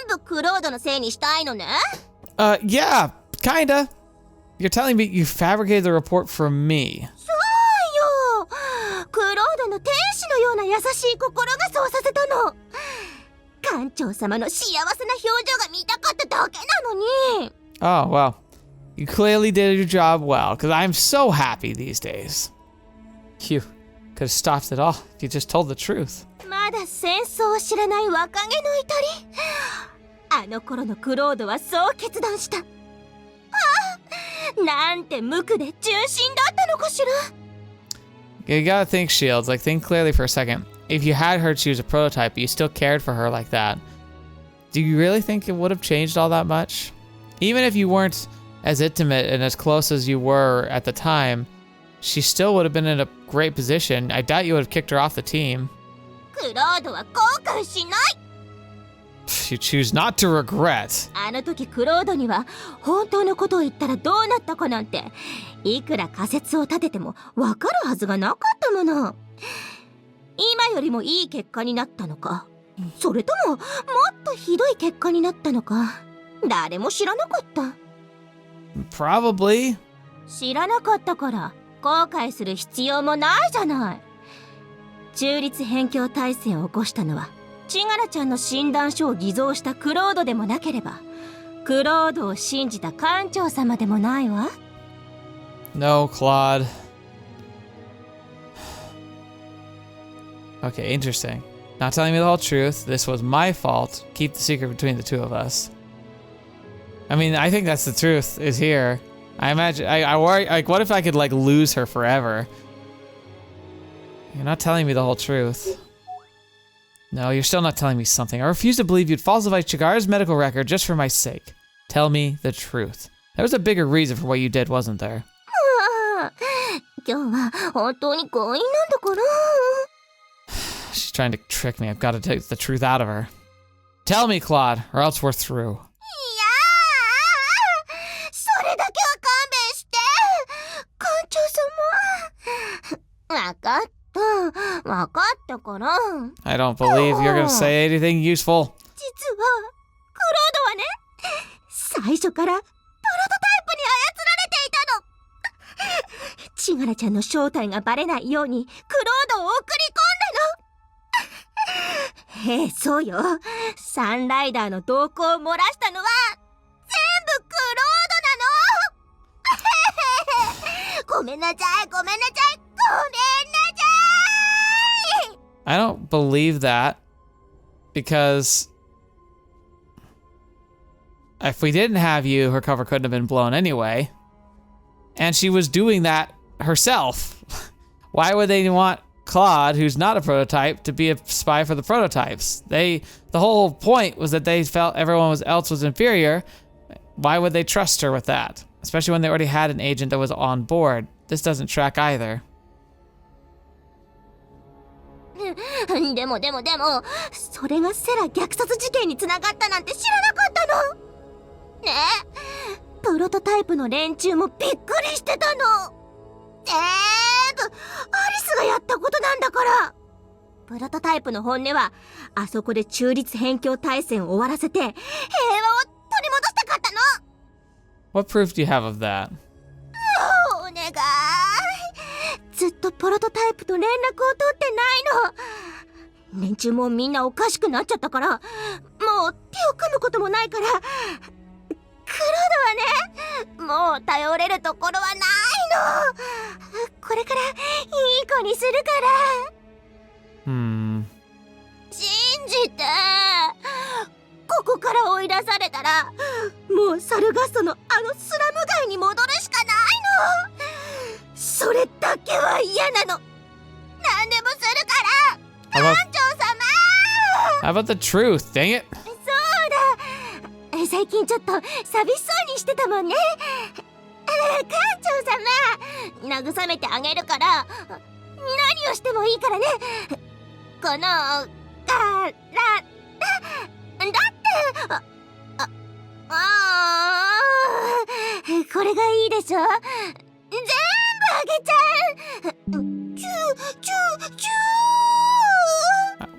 部クロードのせいにしたいのね。Yeah, kinda. You're telling me you fabricated the report for me. そうよ。クロードの天使のような優しい心がそうさせたの。艦長様の幸せな表情が見たかっただけなのに。Oh, well. You clearly did your job well, because I'm so happy these days. Phew. Could have stopped it all if you just told the truth. まだ戦争を知らない若気の至り。あの頃のクロードはそう決断した。なんて無垢で純真だったのかしら。You gotta think, Shields. Like, think clearly for a second. If you had her choose a prototype, but you still cared for her like that, do you really think it would have changed all that much? Even if you weren't as intimate and as close as you were at the time, she still would have been in a great position. I doubt you would have kicked her off the team. クロードは後悔しない。You choose not to regret. あの時クロードには本当のことを言ったらどうなったかなんていくら仮説を立ててもわかるはずがなかったもの。今よりもいい結果になったのか、それとももっとひどい結果になったのか、誰も知らなかった。Probably. 知らなかったから後悔する必要もないじゃない。中立辺境大戦を起こしたのはチガラちゃんの診断書を偽造したクロードでもなければ、クロードを信じた艦長様でもないわ。No, Claude. Okay, interesting. Not telling me the whole truth. This was my fault. Keep the secret between the two of us. I mean, I think that's the truth is here. I imagine, I worry, like, what if I could, like, lose her forever? You're not telling me the whole truth. No, you're still not telling me something. I refuse to believe you'd falsify Chigara's medical record just for my sake. Tell me the truth. There was a bigger reason for what you did, wasn't there? 今日は本当に強引なんだから。She's trying to trick me. I've got to take the truth out of her. Tell me, Claude, or else we're through. それだけは勘弁して。艦長様。わかったから。I don't believe you're going to say anything useful. 実はクロードはね、最初からプロトタイプに操られていたの。チガラちゃんの正体がバレないようにクロードを送り込んだの。そうよ。サンライダーの動向を漏らしたのは全部クロードなの。ごめんなさい。I don't believe that because if we didn't have you, her cover couldn't have been blown anyway. And she was doing that herself. Why would they want Claude, who's not a prototype, to be a spy for the prototypes? The whole point was that they felt everyone else was inferior. Why would they trust her with that? Especially when they already had an agent that was on board. This doesn't track either. でもそれがセラ虐殺事件につながったなんて知らなかったのね。プロトタイプの連中もびっくりしてたの。全部アリスがやったことなんだから。プロトタイプの本音はあそこで中立辺境大戦を終わらせて平和を取り戻したかったの。 What proof do you have of that? お願い。ずっとプロトタイプと連絡を取ってないの。連中もみんなおかしくなっちゃったから、もう手を組むこともないから。クロードはね、もう頼れるところはないの。これからいい子にするから。信じて。ここから追い出されたら、もうサルガストのあのスラム街に戻るしかないの。それだけは嫌なの。何でもするから艦長様。 How about the truth? Dang it. そうだ。最近ちょっと寂しそうにしてたもんね。艦長様、慰めてあげるから、何をしてもいいからね。このだってこれがいいでしょ。全部あげちゃう。チュ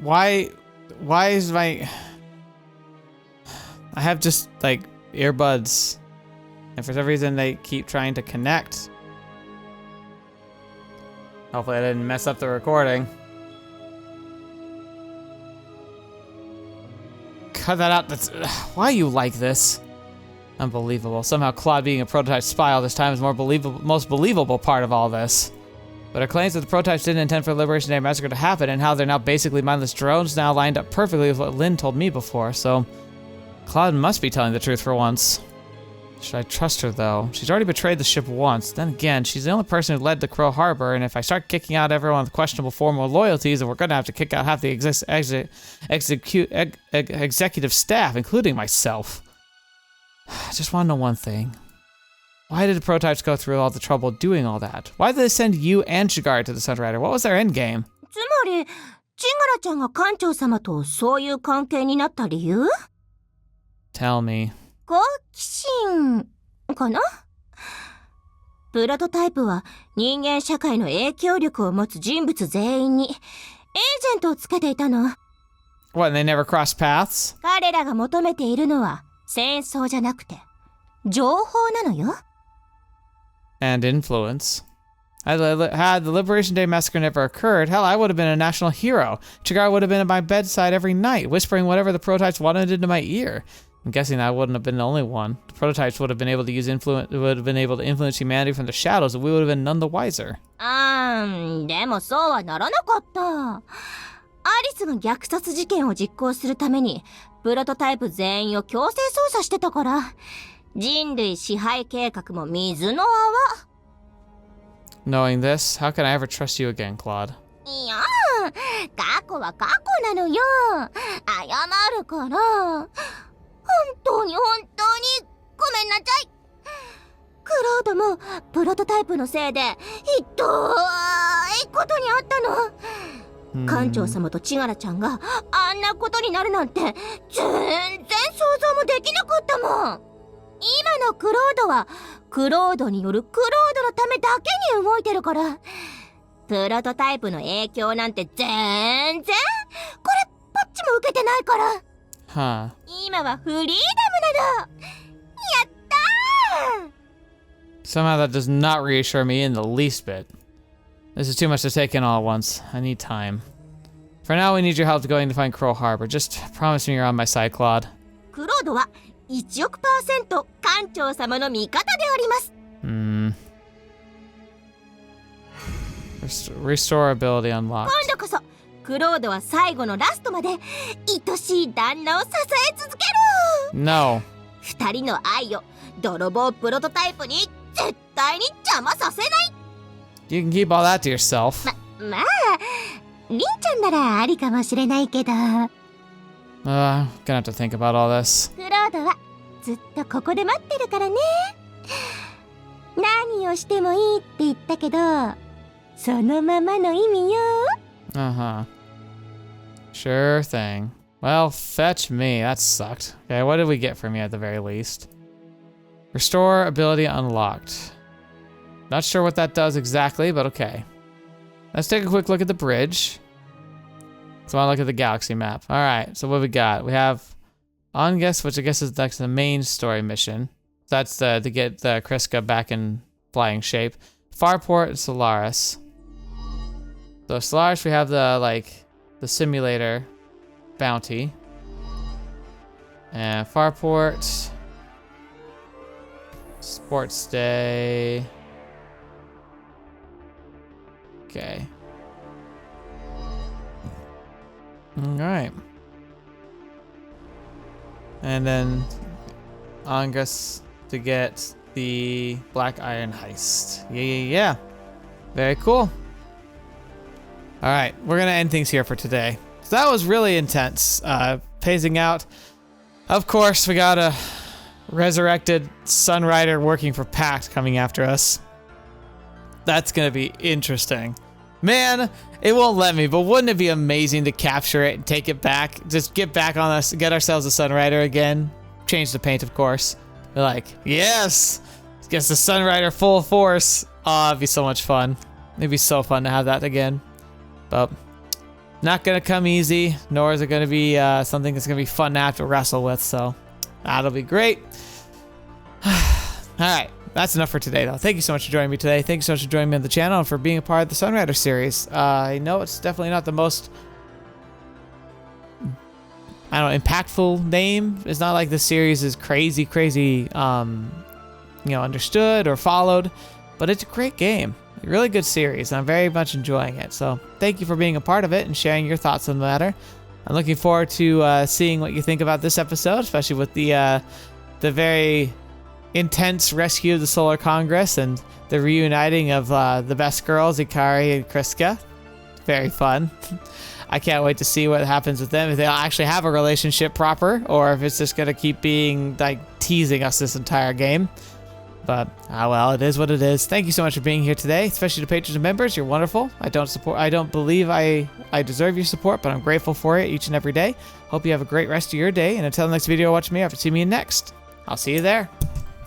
ー。 Why is my... I have just, like, earbuds. And for some reason, they keep trying to connect. Hopefully I didn't mess up the recording. Cut that out. That's... Why are you like this? Unbelievable. Somehow Claude being a prototype spy all this time is most believable part of all this. But her claims that the prototypes didn't intend for the Liberation Day Massacre to happen and how they're now basically mindless drones now lined up perfectly with what Lynn told me before, so Claude must be telling the truth for once. Should I trust her, though? She's already betrayed the ship once. Then again, she's the only person who led to Crow Harbor, and if I start kicking out everyone with questionable formal loyalties, then we're going to have to kick out half the executive staff, including myself. I just want to know one thing. Why did the prototypes go through all the trouble doing all that? Why did they send you and Chigara to the Sunrider? What was their end game? つまり、チガラちゃんが艦長様とそういう関係になった理由？ Tell me. 好奇心かな？プロトタイプは人間社会の影響力を持つ人物全員にエージェントをつけていたの。What, they never crossed paths? 彼らが求めているのは戦争じゃなくて情報なのよ。And influence. Had the Liberation Day Massacre never occurred, hell, I would have been a national hero. Chigara would have been at my bedside every night, whispering whatever the prototypes wanted into my ear. I'm guessing I wouldn't have been the only one. The prototypes would have been able to influence humanity from the shadows, and we would have been none the wiser. でもそうはならなかった。アリスが虐殺事件を実行するために、プロトタイプ全員を強制捜査してたから、人類支配計画も水の泡。Knowing this, how can I ever trust you again, Claude? いや過去は過去なのよ。謝るから。本当にごめんなさい。クロードもプロトタイプのせいでひどいことにあったの。艦長様とチガラちゃんがあんなことになるなんて全然想像もできなかったもん。今のクロードはクロードによるクロードのためだけに動いてるから、プロトタイプの影響なんて全然これっぽっちも受けてないから。Huh. 今はフリーダムなの。やったー。 Somehow that does not reassure me in the least bit. This is too much to take in all at once. I need time. For now, we need your help going to find Crow Harbor. Just promise me you're on my side, Claude. クロードは1億%艦長様の味方であります。Restore ability unlocked. 今度こそクロードは最後のラストまで愛しい旦那を支え続ける。 No. 二人の愛を泥棒プロトタイプに絶対に邪魔させない。 You can keep all that to yourself. まあリンちゃんならありかもしれないけど。Gonna have to think about all this. クロードはずっとここで待ってるからね。何をしてもいいって言ったけど、そのままの意味よ。Uh-huh. Sure thing. Well, fetch me. That sucked. Okay, what did we get from you at the very least? Restore ability unlocked. Not sure what that does exactly, but okay. Let's take a quick look at the bridge. So I want to look at the galaxy map. All right, so what have we got? We have Onguess, which I guess is like the main story mission. That's to get the Kriska back in flying shape. Farport and Solaris. So Solaris, we have the simulator bounty. And Farport, sports day. Okay. Alright. And then Onguess to get the Black Iron Heist. Yeah. Very cool. Alright, we're gonna end things here for today. So that was really intense. Phasing out. Of course, we got a resurrected Sunrider working for Pact coming after us. That's gonna be interesting. Man, it won't let me, but wouldn't it be amazing to capture it and take it back? Just get back on us, get ourselves a Sunrider again. Change the paint, of course. We're like, yes! Gets the Sunrider full force. Oh, it'd be so much fun. It'd be so fun to have that again. But not gonna come easy, nor is it gonna be something that's gonna be fun to have to wrestle with, so that'll be great. Alright, that's enough for today, though. Thank you so much for joining me today. Thank you so much for joining me on the channel and for being a part of the Sunrider series. I know it's definitely not the most, impactful name. It's not like the series is crazy, understood or followed, but it's a great game. Really good series. I'm very much enjoying it. So thank you for being a part of it and sharing your thoughts on the matter. I'm looking forward to seeing what you think about this episode, especially with the very intense rescue of the Solar Congress and the reuniting of the best girls, Ikari and Kriska. Very fun. I can't wait to see what happens with them, if they'll actually have a relationship proper, or if it's just going to keep being, like, teasing us this entire game. But, well, it is what it is. Thank you so much for being here today, especially to patrons and members. You're wonderful. I don't believe I deserve your support, but I'm grateful for it each and every day. Hope you have a great rest of your day, and until the next video, watch me, or see me next. I'll see you there.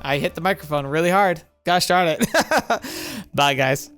I hit the microphone really hard. Gosh darn it. Bye, guys.